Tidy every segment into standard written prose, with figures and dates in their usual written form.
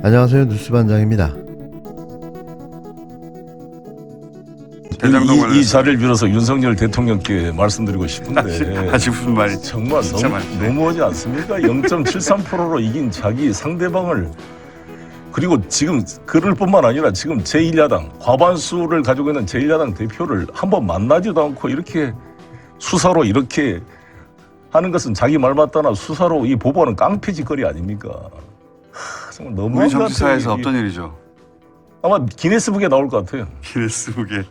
안녕하세요. 뉴스반장입니다. 이 자리를 빌어서 윤석열 대통령께 말씀드리고 싶은데 아직 무슨 말이 정말 너무하지 않습니까? 0.73%로 이긴 자기 상대방을, 그리고 지금 그럴 뿐만 아니라 지금 제1야당 과반수를 가지고 있는 제1야당 대표를 한번 만나지도 않고 이렇게 수사로 이렇게 하는 것은 자기 말 맞다나 수사로 이 보고하는 깡패짓거리 아닙니까? 정말 너무한 우리 것 같아요. 정치사에서 없던 일이죠. 아마 기네스북에 나올 것 같아요. 기네스북에.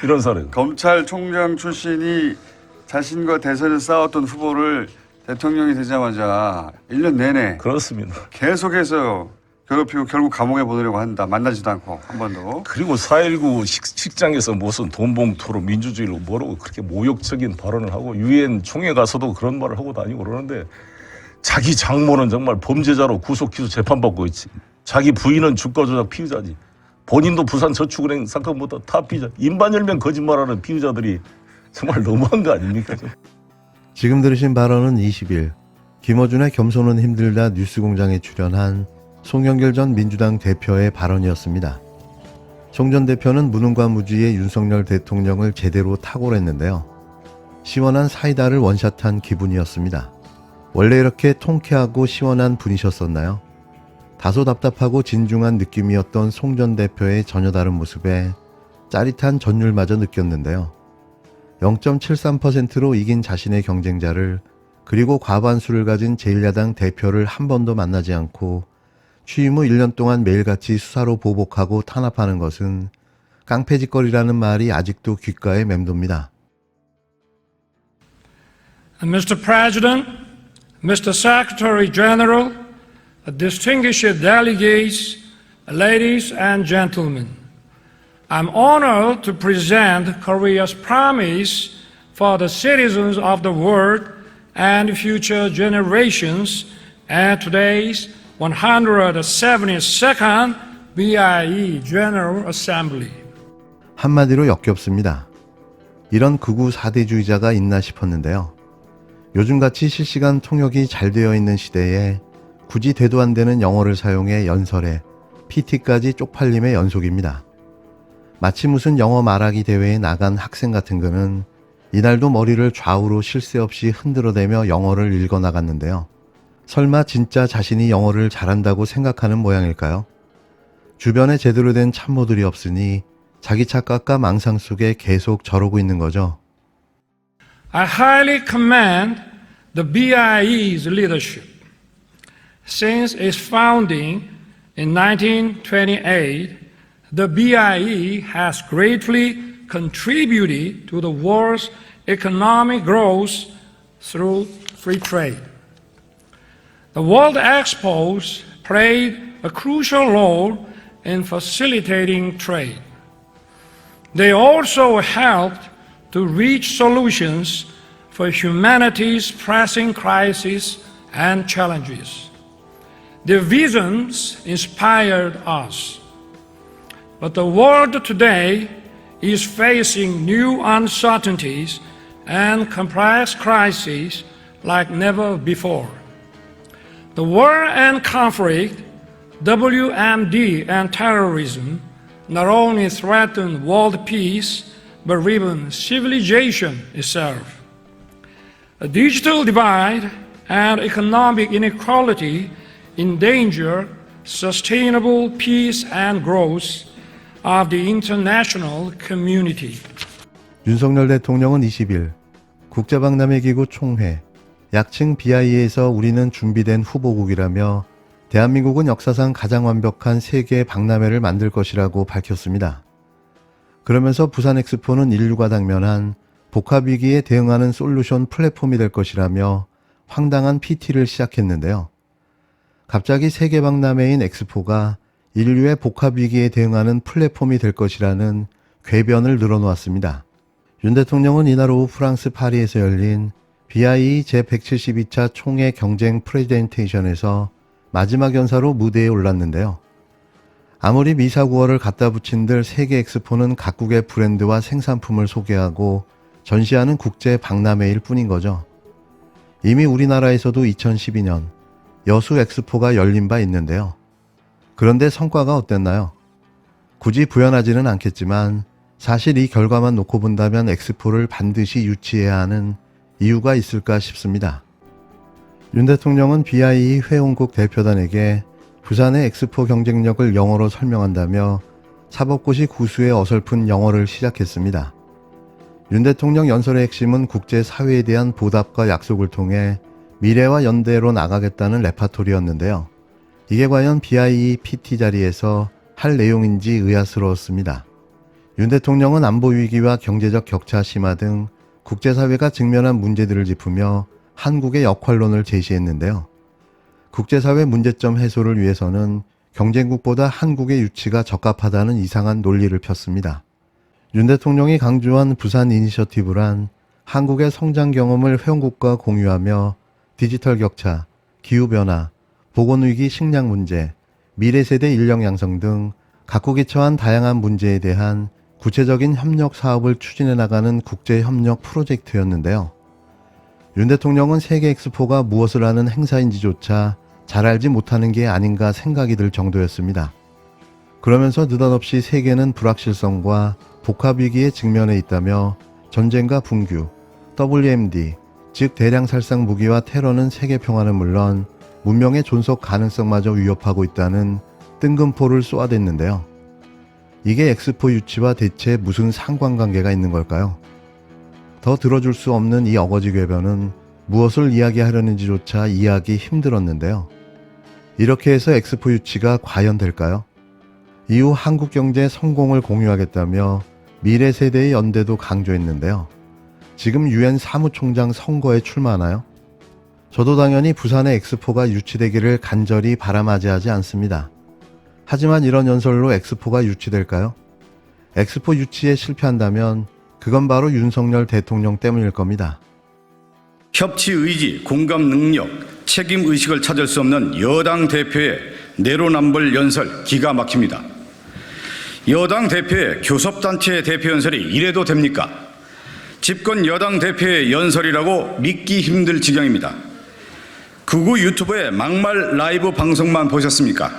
이런 사례. 검찰총장 출신이 자신과 대선에 싸웠던 후보를 대통령이 되자마자 1년 내내 그렇습니다. 계속해서 괴롭히고 결국 감옥에 보내려고 한다. 만나지도 않고 한 번도. 그리고 4.19 식장에서 무슨 돈봉투로 민주주의로 뭐라고 그렇게 모욕적인 발언을 하고 유엔 총회 가서도 그런 말을 하고 다니고 그러는데, 자기 장모는 정말 범죄자로 구속 기소 재판받고 있지. 자기 부인은 주가조작 피의자지. 본인도 부산저축은행 사건부터 다 피의자. 입만 열면 거짓말하는 피의자들이 정말 너무한 거 아닙니까? 지금 들으신 발언은 20일 김어준의 겸손은 힘들다 뉴스공장에 출연한 송영길 전 민주당 대표의 발언이었습니다. 송 전 대표는 무능과 무지의 윤석열 대통령을 제대로 탁월했는데요. 시원한 사이다를 원샷한 기분이었습니다. 원래 이렇게 통쾌하고 시원한 분이셨었나요? 다소 답답하고 진중한 느낌이었던 송 전 대표의 전혀 다른 모습에 짜릿한 전율마저 느꼈는데요. 0.73%로 이긴 자신의 경쟁자를, 그리고 과반수를 가진 제1야당 대표를 한 번도 만나지 않고 취임 후 1년 동안 매일같이 수사로 보복하고 탄압하는 것은 깡패짓거리라는 말이 아직도 귓가에 맴돕니다. Mr. President, Mr. Secretary General, distinguished delegates, ladies and gentlemen, I'm honored to present Korea's promise for the citizens of the world and future generations at today's 172nd BIE General Assembly. 한마디로 역겹습니다. 이런 극우 사대주의자가 있나 싶었는데요. 요즘같이 실시간 통역이 잘 되어 있는 시대에 굳이 되도 안 되는 영어를 사용해 연설에 PT까지 쪽팔림의 연속입니다. 마치 무슨 영어 말하기 대회에 나간 학생 같은 그는 이날도 머리를 좌우로 쉴 새 없이 흔들어대며 영어를 읽어나갔는데요. 설마 진짜 자신이 영어를 잘한다고 생각하는 모양일까요? 주변에 제대로 된 참모들이 없으니 자기 착각과 망상 속에 계속 저러고 있는 거죠. I highly commend the BIE's leadership. Since its founding in 1928, the BIE has greatly contributed to the world's economic growth through free trade. The World Expos played a crucial role in facilitating trade. They also helped to reach solutions for humanity's pressing crises and challenges. Their visions inspired us. But the world today is facing new uncertainties and complex crises like never before. The war and conflict, WMD and terrorism not only threaten world peace, but even civilization itself. A digital divide and economic inequality endanger sustainable peace and growth of the international community. 윤석열 대통령은 20일 국제박람회 기구 총회, 약칭 BIE에서 우리는 준비된 후보국이라며 대한민국은 역사상 가장 완벽한 세계 박람회를 만들 것이라고 밝혔습니다. 그러면서 부산 엑스포는 인류가 당면한 복합위기에 대응하는 솔루션 플랫폼이 될 것이라며 황당한 PT를 시작했는데요. 갑자기 세계 박람회인 엑스포가 인류의 복합위기에 대응하는 플랫폼이 될 것이라는 궤변을 늘어놓았습니다. 윤 대통령은 이날 오후 프랑스 파리에서 열린 BIE 제172차 총회 경쟁 프레젠테이션에서 마지막 연사로 무대에 올랐는데요. 아무리 미사구어를 갖다 붙인들 세계 엑스포는 각국의 브랜드와 생산품을 소개하고 전시하는 국제 박람회일 뿐인 거죠. 이미 우리나라에서도 2012년 여수 엑스포가 열린 바 있는데요. 그런데 성과가 어땠나요? 굳이 부연하지는 않겠지만 사실 이 결과만 놓고 본다면 엑스포를 반드시 유치해야 하는 이유가 있을까 싶습니다. 윤 대통령은 BIE 회원국 대표단에게 부산의 엑스포 경쟁력을 영어로 설명한다며 사법고시 구수의 어설픈 영어를 시작했습니다. 윤 대통령 연설의 핵심은 국제사회에 대한 보답과 약속을 통해 미래와 연대로 나가겠다는 레파토리였는데요. 이게 과연 BIE PT 자리에서 할 내용인지 의아스러웠습니다. 윤 대통령은 안보 위기와 경제적 격차 심화 등 국제사회가 직면한 문제들을 짚으며 한국의 역할론을 제시했는데요. 국제사회 문제점 해소를 위해서는 경쟁국보다 한국의 유치가 적합하다는 이상한 논리를 폈습니다. 윤 대통령이 강조한 부산 이니셔티브란 한국의 성장 경험을 회원국과 공유하며 디지털 격차, 기후변화, 보건위기 식량 문제, 미래세대 인력 양성 등 각국이 처한 다양한 문제에 대한 구체적인 협력 사업을 추진해 나가는 국제협력 프로젝트였는데요. 윤 대통령은 세계 엑스포가 무엇을 하는 행사인지조차 잘 알지 못하는 게 아닌가 생각이 들 정도였습니다. 그러면서 느닷없이 세계는 불확실성과 복합위기에 직면해 있다며 전쟁과 붕괴, WMD, 즉 대량 살상 무기와 테러는 세계 평화는 물론 문명의 존속 가능성마저 위협하고 있다는 뜬금포를 쏘아댔는데요. 이게 엑스포 유치와 대체 무슨 상관관계가 있는 걸까요? 더 들어줄 수 없는 이 어거지 궤변은 무엇을 이야기하려는지조차 이해하기 힘들었는데요. 이렇게 해서 엑스포 유치가 과연 될까요? 이후 한국 경제의 성공을 공유하겠다며 미래 세대의 연대도 강조했는데요. 지금 UN 사무총장 선거에 출마하나요? 저도 당연히 부산의 엑스포가 유치되기를 간절히 바람하지 않습니다. 하지만 이런 연설로 엑스포가 유치될까요? 엑스포 유치에 실패한다면 그건 바로 윤석열 대통령 때문일 겁니다. 협치 의지, 공감 능력, 책임 의식을 찾을 수 없는 여당 대표의 내로남불 연설 기가 막힙니다. 여당 대표의 교섭단체 대표 연설이 이래도 됩니까? 집권 여당 대표의 연설이라고 믿기 힘들 지경입니다. 극우 유튜브의 막말 라이브 방송만 보셨습니까?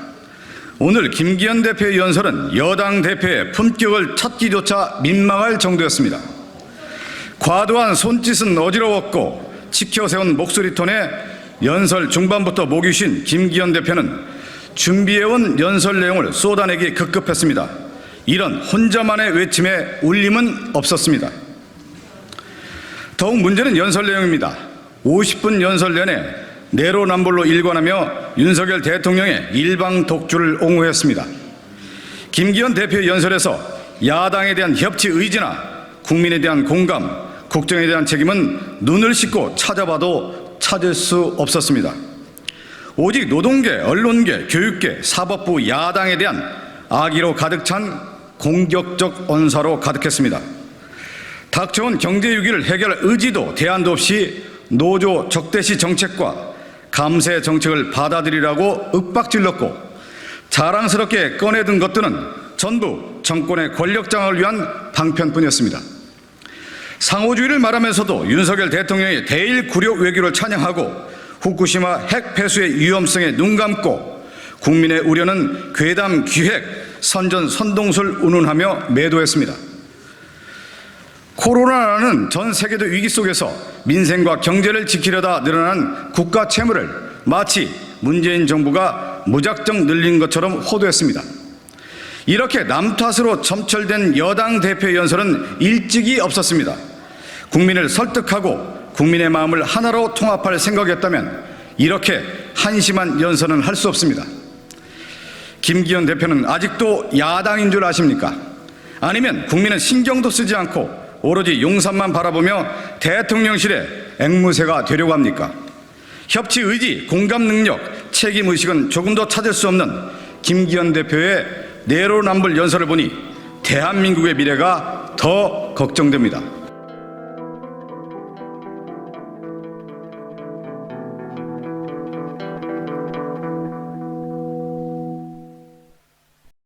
오늘 김기현 대표의 연설은 여당 대표의 품격을 찾기조차 민망할 정도였습니다. 과도한 손짓은 어지러웠고 치켜세운 목소리 톤에 연설 중반부터 목이 쉰 김기현 대표는 준비해온 연설 내용을 쏟아내기 급급했습니다. 이런 혼자만의 외침에 울림은 없었습니다. 더욱 문제는 연설 내용입니다. 50분 연설 내내 내로남불로 일관하며 윤석열 대통령의 일방 독주를 옹호했습니다. 김기현 대표의 연설에서 야당에 대한 협치 의지나 국민에 대한 공감, 국정에 대한 책임은 눈을 씻고 찾아봐도 찾을 수 없었습니다. 오직 노동계, 언론계, 교육계, 사법부, 야당에 대한 악의로 가득 찬 공격적 언사로 가득했습니다. 닥쳐온 경제 위기를 해결할 의지도 대안도 없이 노조 적대시 정책과 감세 정책을 받아들이라고 윽박질렀고 자랑스럽게 꺼내든 것들은 전부 정권의 권력 장악을 위한 방편뿐이었습니다. 상호주의를 말하면서도 윤석열 대통령의 대일 굴욕 외교를 찬양하고 후쿠시마 핵 폐수의 위험성에 눈 감고 국민의 우려는 괴담 기획, 선전 선동술 운운하며 매도했습니다. 코로나라는 전 세계도 위기 속에서 민생과 경제를 지키려다 늘어난 국가 채무를 마치 문재인 정부가 무작정 늘린 것처럼 호도했습니다. 이렇게 남 탓으로 점철된 여당 대표의 연설은 일찍이 없었습니다. 국민을 설득하고 국민의 마음을 하나로 통합할 생각이었다면 이렇게 한심한 연설은 할 수 없습니다. 김기현 대표는 아직도 야당인 줄 아십니까? 아니면 국민은 신경도 쓰지 않고 오로지 용산만 바라보며 대통령실의 앵무새가 되려고 합니까? 협치 의지, 공감 능력, 책임 의식은 조금도 찾을 수 없는 김기현 대표의 내로남불 연설을 보니 대한민국의 미래가 더 걱정됩니다.